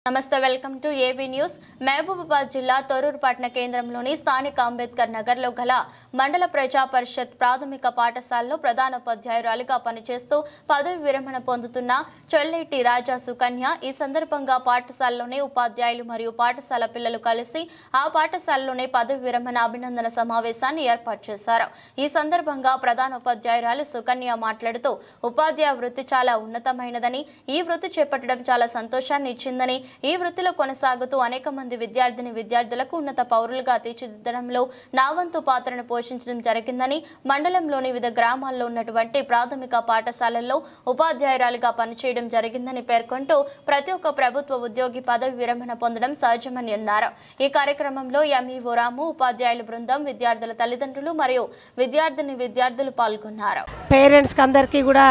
నమస్తే welcome to AB news Mahabubabad జిల్లా తొర్రూరు పట్టణ కేంద్రంలోని స్థానిక అంబేద్కర్ నగర్లో గల మండల ప్రజా పరిషత్ ప్రాథమిక పాఠశాలలో ప్రధానోపాధ్యాయురాలిగా పనిచేస్తూ పదవి విరమణ పొందుతున్న చొల్లేటి రాజా సుకన్య ఈ సందర్భంగా పాఠశాలలోని ఉపాధ్యాయులు మరియు పాఠశాల పిల్లలు కలిసి ఆ పాఠశాలలోనే పదవి విరమణ అభినందన సమావేశాన్ని ఏర్పాటు చేశారు। ఈ సందర్భంగా ప్రధానోపాధ్యాయురాలు సుకన్య మాట్లాడుతూ ఉపాధ్యాయ వృత్తి చాలా ఉన్నతమైనదని ఈ వృత్తి చేపట్టడం చాలా సంతోషాన్ని ఇచ్చిందని ఈ వృత్తిలో కొనసాగుతూ అనేక మంది విద్యార్థులకు ఉన్నత పౌరులుగా తీర్చిదిద్దడంలో నా వంతు పాత్రను పోషించడం జరిగిందని మండలంలోని వివిధ గ్రామాల్లో ఉన్నటువంటి ప్రాథమిక పాఠశాలల్లో ఉపాధ్యాయురాలిగా పనిచేయడం జరిగిందని పేర్కొంటూ ప్రతి ఒక్క ప్రభుత్వ ఉద్యోగి పదవి విరమణ పొందడం సహజమని అన్నారు। ఈ కార్యక్రమంలో ఎంఈఓ రాము, ఉపాధ్యాయుల బృందం, విద్యార్థుల తల్లిదండ్రులు మరియు విద్యార్థులు పాల్గొన్నారు। పేరెంట్స్ కి అందరికీ కూడా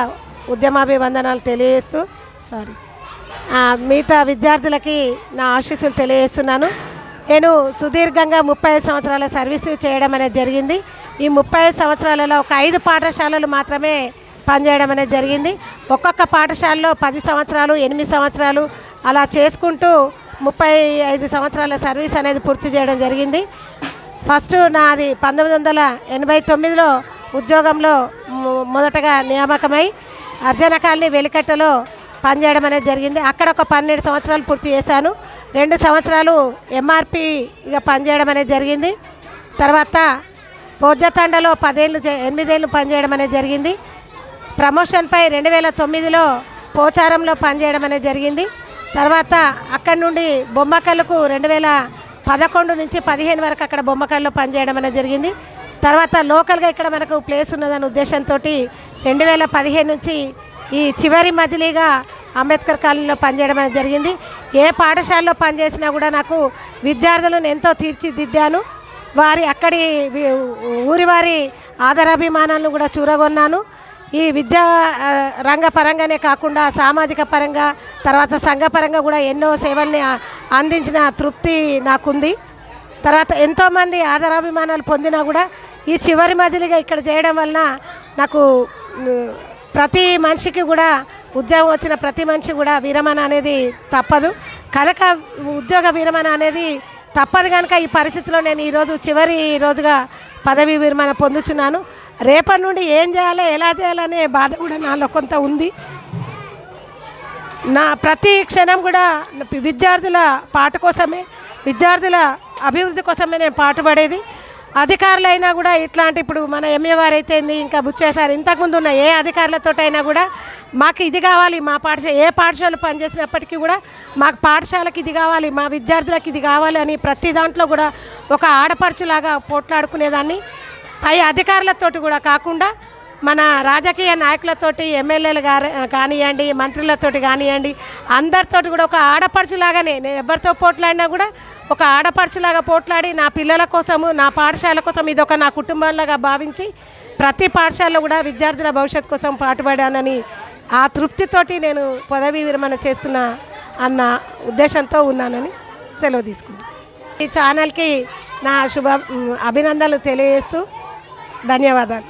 ఉద్యమాభివందనాలు తెలియజేస్తూ మిగతా విద్యార్థులకి నా ఆశీస్సులు తెలియజేస్తున్నాను। నేను సుదీర్ఘంగా 35 సంవత్సరాల సర్వీసు చేయడం అనేది జరిగింది। ఈ 35 సంవత్సరాలలో ఒక 5 పాఠశాలలు మాత్రమే పనిచేయడం అనేది జరిగింది। ఒక్కొక్క పాఠశాలలో 10 సంవత్సరాలు, 8 సంవత్సరాలు అలా చేసుకుంటూ 35 సంవత్సరాల సర్వీస్ అనేది పూర్తి చేయడం జరిగింది। ఫస్ట్ నాది 1989లో ఉద్యోగంలో మొదటగా నియామకమై అర్జన కాలనీ వెలికట్టలో పనిచేయడం అనేది జరిగింది। అక్కడ ఒక 12 సంవత్సరాలు పూర్తి చేశాను। 2 సంవత్సరాలు ఎంఆర్పిగా పనిచేయడం అనేది జరిగింది। తర్వాత పోజ్జతండలో 8 ఏళ్ళు పనిచేయడం అనేది జరిగింది। ప్రమోషన్పై 2009లో పోచారంలో పనిచేయడం అనేది జరిగింది। తర్వాత అక్కడి నుండి బొమ్మకల్లుకు 2011 నుంచి 15 వరకు అక్కడ బొమ్మకల్లో పనిచేయడం అనేది జరిగింది। తర్వాత లోకల్గా ఇక్కడ మనకు ప్లేస్ ఉన్నదనే ఉద్దేశంతో 2015 నుంచి ఈ చివరి మజిలీగా అంబేద్కర్ కాలనీలో పనిచేయడం అనేది జరిగింది। ఏ పాఠశాలలో పనిచేసినా కూడా నాకు విద్యార్థులను ఎంతో తీర్చిదిద్దాను। అక్కడి ఊరివారి ఆదరాభిమానాలను కూడా చూరగొన్నాను। ఈ విద్యా రంగ పరంగానే కాకుండా సామాజిక పరంగా తర్వాత సంఘపరంగా కూడా ఎన్నో సేవల్ని అందించిన తృప్తి నాకుంది। తర్వాత ఎంతోమంది ఆదరాభిమానాలు పొందినా కూడా ఈ చివరి మజిలీగా ఇక్కడ చేయడం వలన నాకు ప్రతి మనిషికి కూడా ఉద్యోగం వచ్చిన ప్రతి మనిషి కూడా విరమణ అనేది తప్పదు కనుక ఉద్యోగ విరమణ అనేది తప్పదు కనుక ఈ పరిస్థితిలో నేను ఈరోజు చివరి రోజుగా పదవి విరమణ పొందుతున్నాను। రేపటి నుండి ఏం చేయాలి, ఎలా చేయాలనే బాధ కూడా నాలో కొంత ఉంది। నా ప్రతి క్షణం కూడా విద్యార్థుల పాట కోసమే, విద్యార్థుల అభివృద్ధి కోసమే నేను పాటుపడేది। అధికారులైనా కూడా ఇట్లాంటి ఇప్పుడు మన ఎంఏ గారు అయితే ఇంకా బుచ్చేసారు, ఇంతకుముందు ఉన్న ఏ అధికారులతోటైనా కూడా మాకు ఇది కావాలి, మా పాఠశాల ఏ పాఠశాల పనిచేసినప్పటికీ కూడా మాకు పాఠశాలకి ఇది కావాలి, మా విద్యార్థులకు ఇది కావాలి అని ప్రతి దాంట్లో కూడా ఒక ఆడపడుచులాగా పోట్లాడుకునేదాన్ని। పై అధికారులతోటి కూడా కాకుండా మన రాజకీయ నాయకులతోటి, ఎమ్మెల్యేలు కానివ్వండి, మంత్రులతోటి కానివ్వండి, అందరితోటి కూడా ఒక ఆడపడుచులాగానే నేను ఎవరితో పోట్లాడినా కూడా ఒక ఆడపడుచులాగా పోట్లాడి నా పిల్లల కోసము, నా పాఠశాల కోసం ఇదొక నా కుటుంబంలాగా భావించి ప్రతి పాఠశాలలో కూడా విద్యార్థుల భవిష్యత్తు కోసం పాటుపడానని ఆ తృప్తితోటి నేను పదవీ విరమణ చేస్తున్నా అన్న ఉద్దేశంతో ఉన్నానని సెలవు తీసుకున్నాను। ఈ ఛానల్కి నా అభినందనలు తెలియజేస్తూ ధన్యవాదాలు।